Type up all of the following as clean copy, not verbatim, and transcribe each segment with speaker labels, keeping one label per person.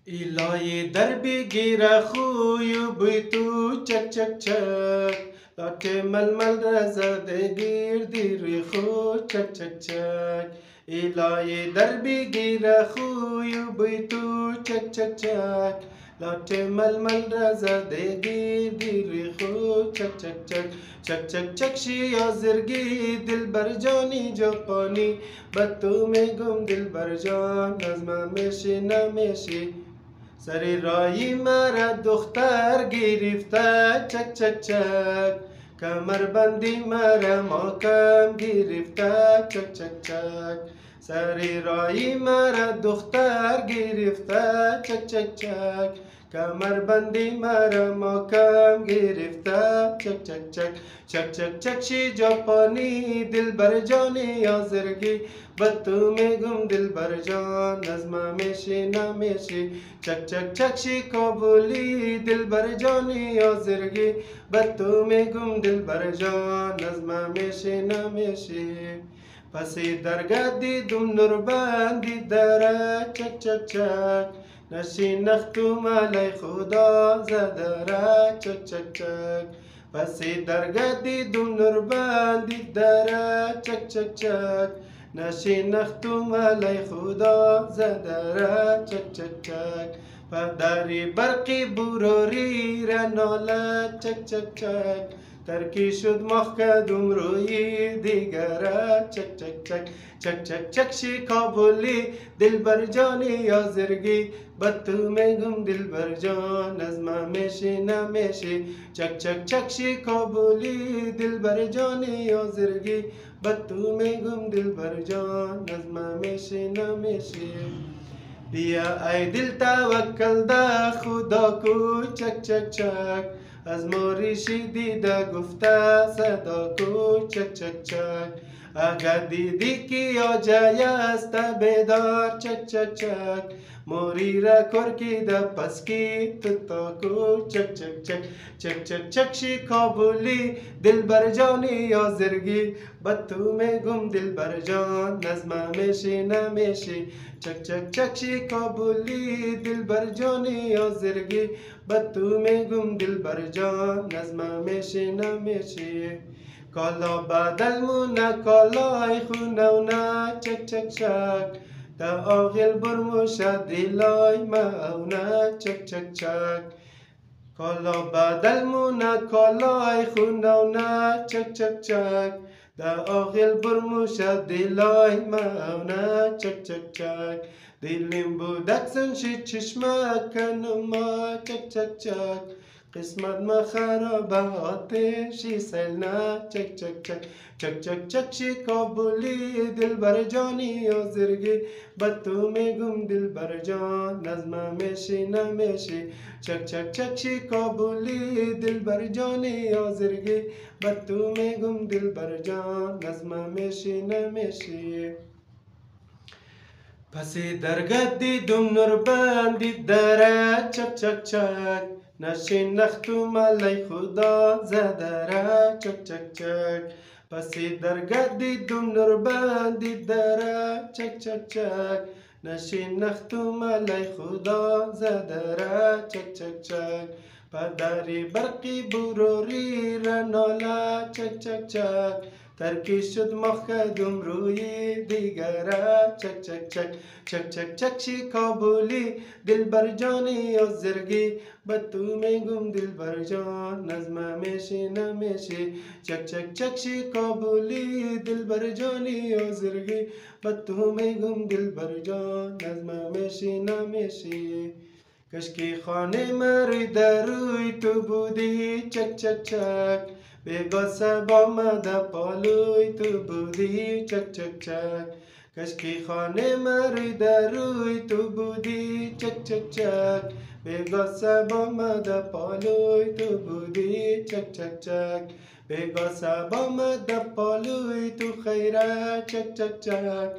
Speaker 1: ایلای در بگیره خوی و بوی تو چک چک چک لات ململ رزده گیردی روی خود چک چک چک ایلای در بگیره خوی و بوی تو چک چک چک لات ململ رزده گیردی روی خود چک چک چک چک چک چک شیا زرگی دل برجانی جاپانی بد تو میگم دل برجان نظمم میشی نمیشی سری رایی مرا دختر گرفته چک چک چک کمر بندی مرا محکم گرفته چک چک چک سری رایی مرا دختر گرفته چک چک چک کمر بندی مرا محکم گرفته چک چک چک چک چک چک شی جاپانی دل بر جانی آزرگی بد تو میگم دل بر جان نظمه میشی نمیشی چک چک چک شی کابولی دل بر جانی آزرگی بد تو میگم دل بر جان نظمه میشی نمیشی پسی درگاه دیدم نور بندی داره چک چک چک نشی نختم علی خدا زدره چک چک چک پسی درگاه دیدم نور بندی داره چک چک چک نشی نختم علی خدا زدره چک چک چک پدری برقی بروری را ناله چک چک چک ترکی شد مخ کدوم روی دیگره چک چک چک چک چک چک شی کابولی دل بر جانی آزرگی بد تو میگم دل بر جان نظمه میشی نمیشی چک چک چک شی کابولی دل بر جانی آزرگی بد تو میگم دل بر جان نظمه میشی نمیشی بیا ای دل توکل ده خدا کو چک چک چک از موریشی دیده گفته صدا کو چک چک چک اگر دیدی که یا جای است بیدار چک چک چک موری را کرکیده پس کی تتا کو چک چک چک چک چک چک شی کابولی دل بر جانی آزرگی بد تو میگم دل بر جان نظمه میشی نمیشی چک چک چک شی کابولی دل بر جانی آزرگی بد تو میگم دل بر جان نظمه میشی نمیشی کالا بدل مونه کالای خونه و نه چک چک چک تا آغیل برموشه دیلای مونه چک چک چک کالا بدل مونه کالای خونه و نه چک چک چک دا آغیل برموشه دیلای مونه چک چک چک دیلیم بودک سنشی چشمه کنما چک چک چک قسمت ما خرابه آتشی سیل نه چک چک چک چک چک چک شی کابولی دل بر جانی آزرگی بد تو میگم دل بر جان نظمه میشی نمیشی چک چک چک شی کابولی دل بر جانی آزرگی بد تو میگم دل بر جان نظمه میشی نمیشی پسی درگاه دیدم نور بندی داره چک چک چک نشین نختم علی خدا زدره چک چک چک پسی درگاه دیدم نور بندی داره چک چک چک نشین نختم علی خدا زدره چک چک چک پدری برقی بروری را ناله چک چک چک ترکی شد مخ کدوم روی دیگره چک چک چک چک چک چک شی کابولی دل بر جانی آزرگی بد تو میگم دل بر جان نظمه میشی نمیشی چک چک چک شی کابولی دل بر جانی آزرگی بد تو میگم دل بر جان نظمه میشی نمیشی کشکی خانه مری در روی تو بودی چک چک چک بگا سبا مده پالوی تو بودی چک چک چک کشکی خانه مری در روی تو بودی چک چک چک بگا سبا مده پالوی تو بودی چک چک چک بگا سبا مده پالوی تو خیره چک چک چک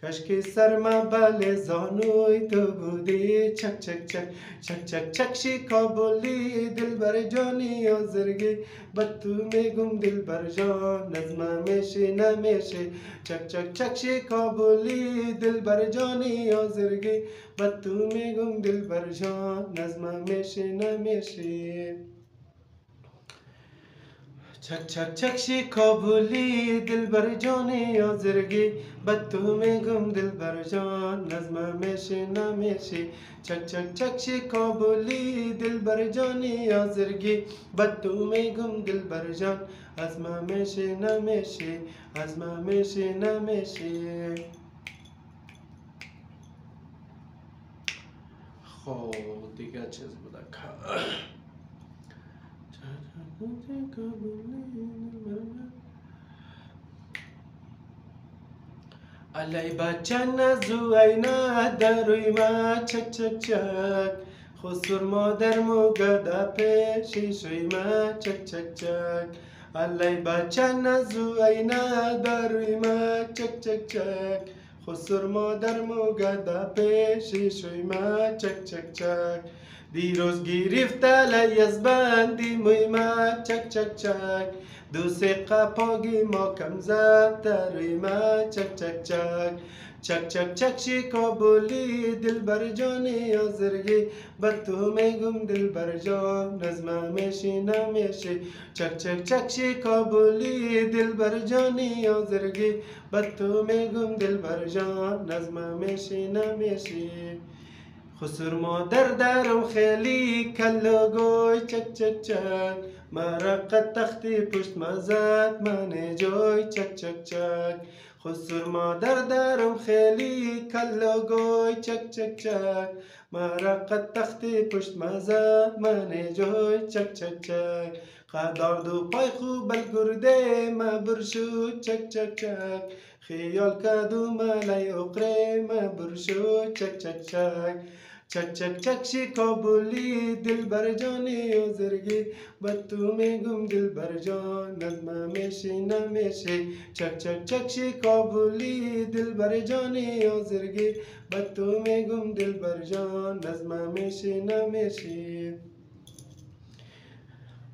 Speaker 1: کشکی سرما بله زانوی تو بودی چک چک چک چک چک چک شی کابلی دل بر جانی آزرگی بد تو میگم دل بر جان نظمه میشه نمیشه چک چک چک شی کابلی دل بر جانی آزرگی بد تو میگم دل بر جان نظمه میشه نمیشه چک چک چک شی کابلی دل بر جانی آزرگی بد تو میگم دل بر جان نظمه میشه نمیشه چک چک چک شی کابلی دل بر جانی آزرگی بد تو میگم دل بر جان نظمه میشه نمیشه نظمه میشه نمیشه. خب دیگه چیز بوده علی بچه نزو اینا دروی ما چک چک چک خسر مادر موگدا پیشی شوی ما چک چک چک علی بچه نزو اینا دروی ما چک چک چک خسر مادر موگدا پیشی شوی ما چک چک چک دیروز گرفته لی از بندی موی ما چک چک چک دوست قپاگی ما کم زد دروی ما چک چک چک چک چک چک شی کابلی دل بر جانی آزرگی بد تو میگم دل بر جان نظمه میشی نمیشی چک چک چک شی کابلی دل بر جانی آزرگی بد تو میگم دل بر جان نظمه میشی نمیشی خسر مادر درم خیلی کلا گوی چک چک چک مرقت تختی پشت مزد من جای چک چک چک خسر مادر درم خیلی کلا گوی چک چک چک مرقت تختی پشت مزد من جای چک چک چک قدار دو پای خوب الگرده ما برشو چک چک چک خیال کدو ملی اقره ما برشو چک چک چک چک چک چک شی کابلی دل بر جانی آزرگی بد تو میگم دل بر جان نظمه میشی نمیشی چک چک چک شی کابلی دل بر جانی آزرگی بد تو میگم دل بر جان نظمه میشی نمیشی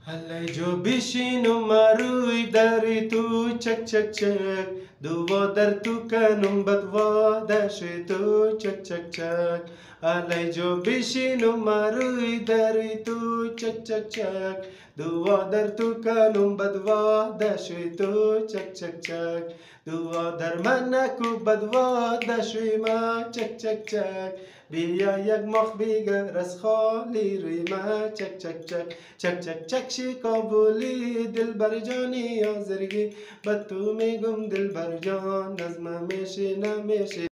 Speaker 1: علی جو بشین و مروی داری تو چک چک چک دوا در تو کنم بد وادشی تو چک چک چک علی جو بشین و مروی داری تو چک چک چک دوا در تو کنم بد وادشی تو چک چک چک دوا در من نکو بد وادشی ما چک چک چک بیا یک مخ بیگر از خالی روی ما چک چک چک چک چک چک شی کابلی دل بر جانی آزرگی بد تو میگم دل بر جان نظمه میشی نمیشی